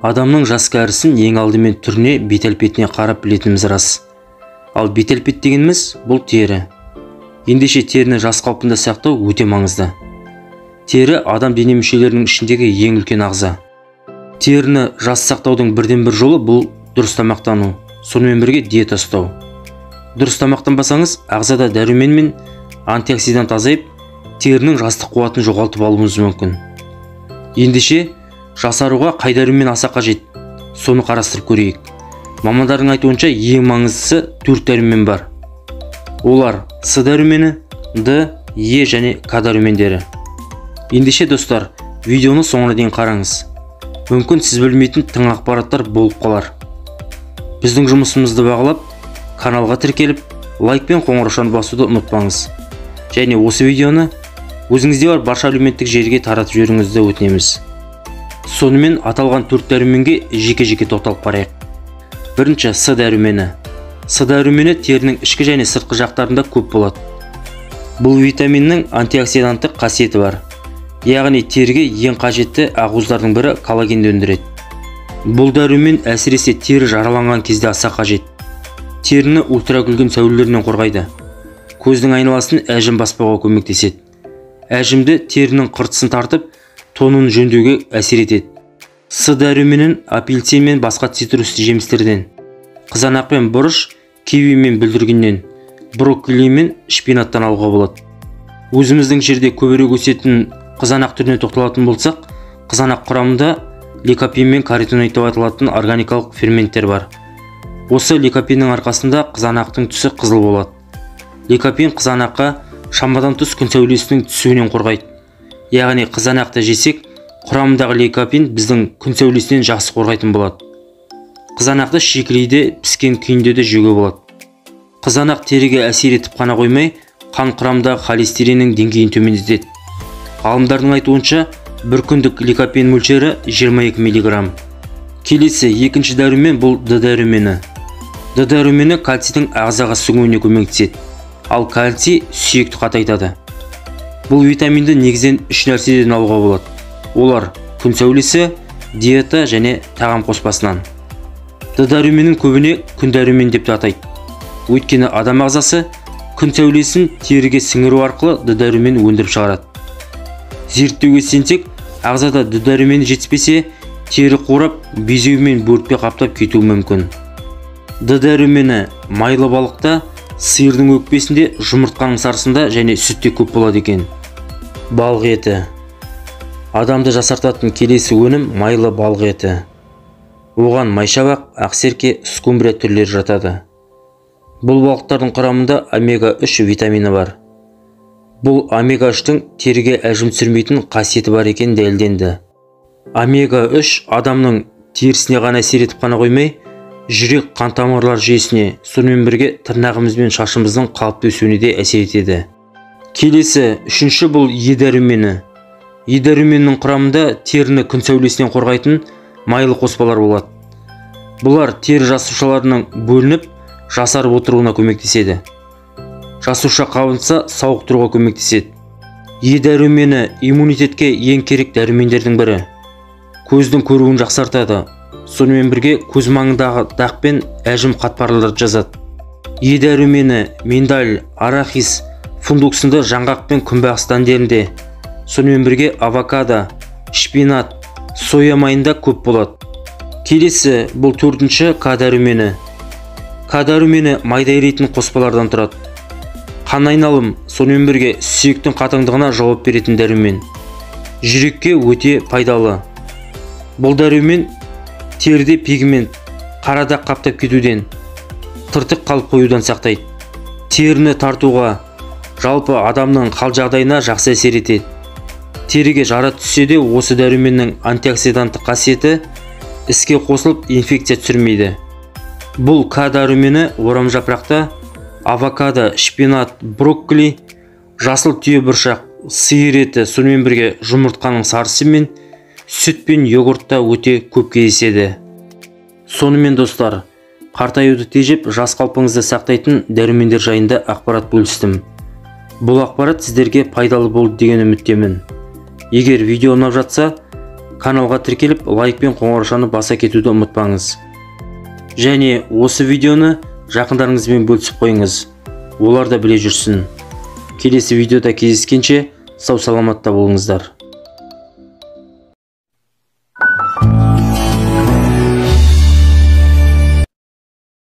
Адамның жас кәрісін ең алдымен түріне, бет-әлпетіне қарап білетініміз рас. Ал бет-әлпет дегеніміз бұл тері. Ендеше теріні жас қалпында сақтау өте маңызды. Тері адам дене мүшелерінің ішіндегі ең үлкен ағза. Теріні жас сақтаудың бірден бір жолы бұл дұрыс тамақтану, сонымен бірге диета ұстау. Дұрыс тамақтанбасаңыз, ағзада дәрумен мен антиоксидант азайып, терінің жастық қуатын жоғалтып алуыңыз мүмкін. Ендеше жасаруға қай дәрумен аса қажет, соны қарастырып көрейік. Мамандардың айтуынша ең маңыздысы 4 дәрумен бар. Олар С дәрумені, Д, Е және К дәрумендері. Ендеше достар, видеоны соңына дейін қараңыз. Мүмкін сіз білмейтін тың ақпараттар болып қалар. Біздің жұмысымызды бағалап, каналға тіркеліп, лайк пен қоңыраушаны басуды ұмытпаңыз. Және осы видеоны өзіңізде бар барша әлеуметтік желіге таратып жіберіңізді өтінеміз. Сонымен аталған 4 дәруменге жеке-жеке тоқталып қарайық. Бірінші С дәрумені. С дәрумені терінің ішкі және сыртқы жақтарында көп болады. Бұл витаминнің антиоксиданттық қасиеті бар. Яғни теріге ең қажетті ақуыздардың бірі коллагенді өндіреді. Бұл дәрумен әсіресе тері жараланған кезде аса қажет. Теріні ультракүлгін сәулелерінен қорғайды. Көздің айналасын әжім баспауға көмектеседі. Әжімді терінің қыртысын тартып, тонын жөндеуге әсер етеді. С дәруменін апельсин мен басқа цитрус жемістерден, қызанақ пен бұрыш, киви мен бүлдіргеннен, брокколи мен шпинаттан алуға болады. Өзіміздің жерде көбірек өсетін қызанақ түріне тоқталатын болсақ, қызанақ құрамында ликопен мен каротиноид деп аталатын органикалық ферменттер бар. Осы ликопеннің арқасында қызанақтың түсі қызыл болады. Ликопен қызанаққа шамадан тыс күн сәулесінің түсуінен қорғайды. Яғни қызанақты жесек, құрамындағы ликопен біздің күн сәулесінен жақсы қорғайтын болады. Қызанақты шикілейде, піскен күйінде де жеуге болады. Қызанақ теріге әсер етіп қана қоймай, қан құрамындағы холестериннің деңгейін төмендетеді. Ғалымдардың айтуынша, бір күндік ликопен мөлшері 22 мг. Келесі екінші дәрумен бұл Д дәрумені. Д дәрумені кальцийдің ағзаға сіңуіне көмектеседі, ал кальций сүйекті қатайтады. Бұл витаминді негізінен 3 нәрседен алуға болады. Олар күн сәулесі, диета және тағам қоспасынан. Д дәруменін көбіне күн дәрумен деп атайды. Өйткені адам ағзасы күн сәулесін теріге сіңіру арқылы Д дәрумен өндіріп шығарады. Зерттеуге сенсек, ағзада Д дәрумені жетіспесе, тері қурап, безеу мен бөртпе қаптап кетуі мүмкін. Д дәрумені майлы балықта, сиырдың өкпесінде, жұмыртқаның сарысында және сүтте көп болады екен. Балық еті. Адамды жасартатын келесі өнім майлы балық еті. Оған майшабақ, ақсерке, скумбрия түрлері жатады. Бұл балықтардың құрамында омега-3 витамині бар. Бұл омега-3-тің теріге әжім түсірмейтін қасиеті бар екен дәлелденді. Омега-3 адамның терісіне ғана әсер етіп қана қоймай, жүрек қан тамырлар жүйесіне, сонымен бірге тырнағымыз бен шашымыздың қалыпты өсуіне де әсер етеді. Келесі үшінші бұл Е дәрумені. Е дәруменінің құрамында теріні күн сәулесінен қорғайтын майлы қоспалар болады. Бұлар тері жасушаларының бөлініп, жасарып отыруына көмектеседі. Жасуша қабынса сауықтыруға көмектеседі. Е дәрумені иммунитетке ең керек дәрумендердің бірі. Көздің көруін жақсартады. Сонымен бірге көз маңындағы дақ пен әжім қатпарларды жазады. Е дәрумені миндаль, арахис, фундук сынды жаңғақ пен күнбағыс дәндерінде, сонымен бірге авокадо, шпинат, соя майында көп болады. Келесі бұл 4-ші К дәрумені. К дәрумені майда еритін қоспалардан тұрады. Қан айналым, сонымен бірге сүйектің қатаңдығына жауап беретін дәрумен. Жүрекке өте пайдалы. Бұл дәрумен теріде пигмент, қара дақ қаптап кетуден, тыртық қалып қоюдан сақтайды. Теріні тартуға, жалпы адамның хал жағдайына жақсы әсер етеді. Теріге жара түссе де осы дәруменнің антиоксиданттық қасиеті іске қосылып инфекция түсірмейді. Бұл К дәрумені орам жапырақта авокадо, шпинат, брокколи, жасыл түйебұршақ, сиыр еті, сонымен бірге жұмыртқаның сарысы мен сүт пен йогуртта өте көп кездеседі. Сонымен достар, қартаюды тежеп, жас қалпыңызды сақтайтын дәрумендер жайында ақпарат бөлістім. Бұл ақпарат сіздерге пайдалы болды деген үміттемін. Егер видео ұнап жатса, Каналға тіркеліп, лайк пен қоңыраушаны баса кетуді ұмытпаңыз. Және осы видеоны жақындарыңызбен бөлісіп қойыңыз. Олар да біле жүрсін. Келесі видеода кездескенше сау саламатта болыңыздар.